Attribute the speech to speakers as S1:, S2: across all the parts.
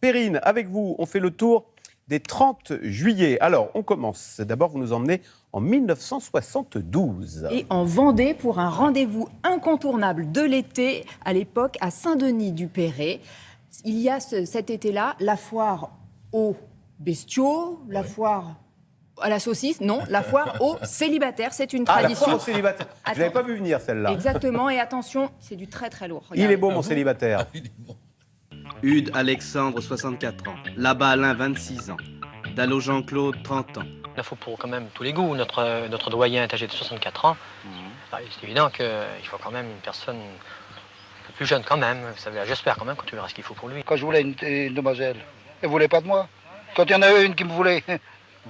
S1: Perrine, avec vous, on fait le tour des 30 juillet. Alors, on commence. D'abord, vous nous emmenez en 1972.
S2: Et en Vendée pour un rendez-vous incontournable de l'été, à l'époque, à Saint-Denis-du-Perret. Il y a cet été-là la foire aux bestiaux, la foire à la saucisse, non, la foire aux célibataires. C'est une tradition.
S1: La foire aux célibataires. Je ne l'avais pas vu venir, celle-là.
S2: Exactement, et attention, c'est du très très lourd.
S1: Regardez. Il est beau, mon célibataire.
S3: Hude Alexandre, 64 ans. Là-bas, Alain, 26 ans. Dallot Jean-Claude, 30 ans.
S4: Il faut pour quand même tous les goûts. Notre doyen est âgé de 64 ans. C'est évident qu'il faut quand même une personne un peu plus jeune quand même. Vous savez, j'espère quand même qu'on verra ce qu'il faut pour lui.
S5: Quand je voulais une demoiselle, elle ne voulait pas de moi. Quand il y en avait une qui me voulait,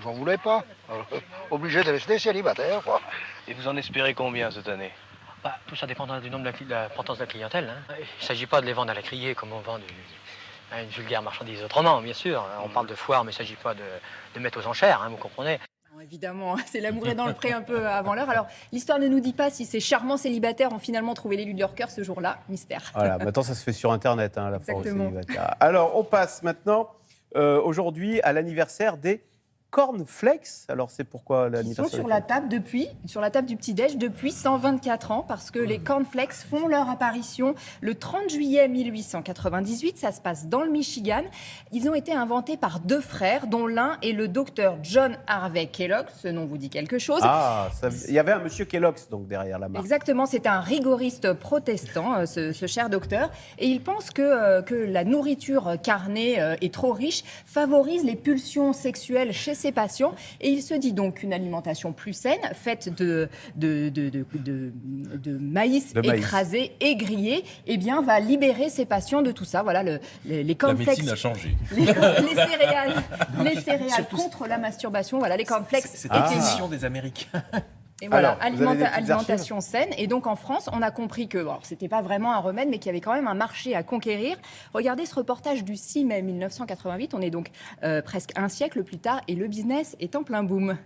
S5: j'en voulais pas. Alors, obligé de rester célibataire, quoi.
S6: Et vous en espérez combien cette année?
S4: Tout ça dépendra du nombre de l'importance de la clientèle. Il ne s'agit pas de les vendre à la criée comme on vend une vulgaire marchandise autrement, bien sûr. On parle de foire, mais il ne s'agit pas de mettre aux enchères, vous comprenez.
S2: Non, évidemment, c'est l'amour est dans le pré un peu avant l'heure. Alors, l'histoire ne nous dit pas si ces charmants célibataires ont finalement trouvé l'élu de leur cœur ce jour-là. Mystère.
S1: Voilà, maintenant ça se fait sur Internet, la foire aux célibataires. Alors, on passe maintenant, aujourd'hui, à l'anniversaire des cornflakes. Alors, c'est pourquoi l'anniversaire?
S2: Ils sont sur la table du petit-déj depuis 124 ans, parce que les cornflakes font leur apparition le 30 juillet 1898. Ça se passe dans le Michigan. Ils ont été inventés par deux frères, dont l'un est le docteur John Harvey Kellogg. Ce nom vous dit quelque chose.
S1: Il y avait un monsieur Kellogg's donc derrière la marque.
S2: Exactement, c'est un rigoriste protestant, ce cher docteur. Et il pense que la nourriture carnée et trop riche favorise les pulsions sexuelles chez ses patients, et il se dit donc qu'une alimentation plus saine, faite de maïs écrasé et grillé, eh bien, va libérer ses patients de tout ça. Voilà, les cornflakes.
S7: La médecine a changé.
S2: Les céréales contre la masturbation. Voilà, les cornflakes.
S7: C'était l'émission des Américains.
S2: Et voilà, alimentation saine. Et donc en France, on a compris que ce n'était pas vraiment un remède, mais qu'il y avait quand même un marché à conquérir. Regardez ce reportage du 6 mai 1988. On est donc presque un siècle plus tard et le business est en plein boom.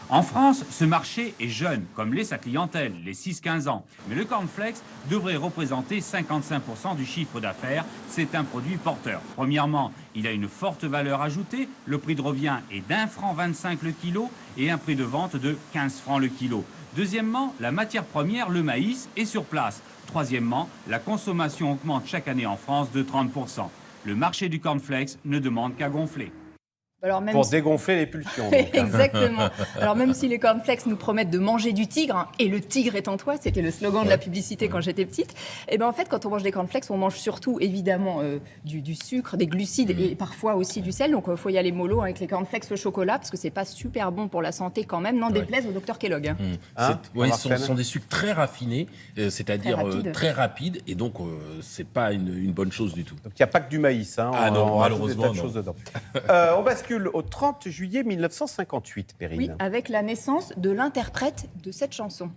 S8: En France, ce marché est jeune, comme l'est sa clientèle, les 6-15 ans. Mais le cornflakes devrait représenter 55% du chiffre d'affaires. C'est un produit porteur. Premièrement, il a une forte valeur ajoutée. Le prix de revient est d'1,25 franc le kilo et un prix de vente de 15 francs le kilo. Deuxièmement, la matière première, le maïs, est sur place. Troisièmement, la consommation augmente chaque année en France de 30%. Le marché du cornflakes ne demande qu'à gonfler.
S2: Alors même
S1: pour dégonfler les pulsions. Donc,
S2: exactement. Alors même si les cornflakes nous promettent de manger du tigre, et le tigre est en toi, c'était le slogan de la publicité quand j'étais petite, et bien en fait quand on mange des cornflakes, on mange surtout évidemment du sucre, des glucides et parfois aussi du sel. Donc il faut y aller mollo avec les cornflakes au chocolat parce que c'est pas super bon pour la santé quand même, n'en déplaise au docteur Kellogg.
S7: Ce sont des sucres très raffinés, c'est-à-dire très rapides, et donc c'est pas une bonne chose du tout.
S1: Donc il n'y a pas que du maïs,
S7: non, malheureusement,
S1: choses dedans. On bascule au 30 juillet 1958, Perrine.
S2: Oui, avec la naissance de l'interprète de cette chanson.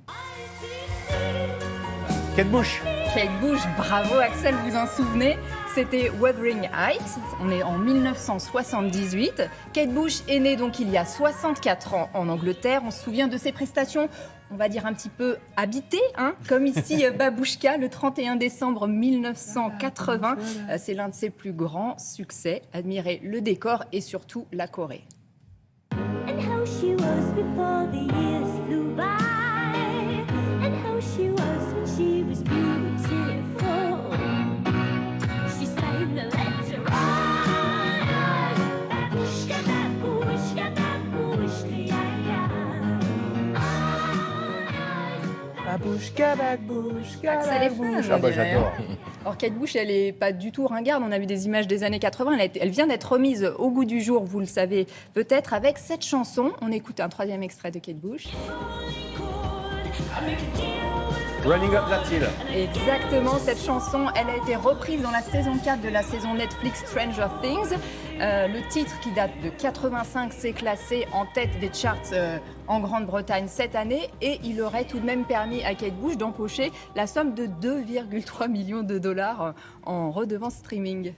S1: Kate Bush.
S2: Kate Bush, bravo Axel, vous en souvenez? C'était Wuthering Heights, on est en 1978. Kate Bush est née donc il y a 64 ans en Angleterre. On se souvient de ses prestations, on va dire un petit peu habitées, comme ici Babouchka, le 31 décembre 1980. C'est l'un de ses plus grands succès. Admirez le décor et surtout la choré.
S1: Babouchka, babouchka,
S2: Axel est fou,
S1: j'adore.
S2: Alors Kate Bush, elle n'est pas du tout ringarde. On a vu des images des années 80. Elle vient d'être remise au goût du jour, vous le savez peut-être, avec cette chanson. On écoute un troisième extrait de Kate Bush.
S1: Running Up That Hill.
S2: Exactement, cette chanson, elle a été reprise dans la saison 4 de la saison Netflix Stranger Things. Le titre, qui date de 85, s'est classé en tête des charts en Grande-Bretagne cette année, et il aurait tout de même permis à Kate Bush d'empocher la somme de 2,3 millions de dollars en redevance streaming.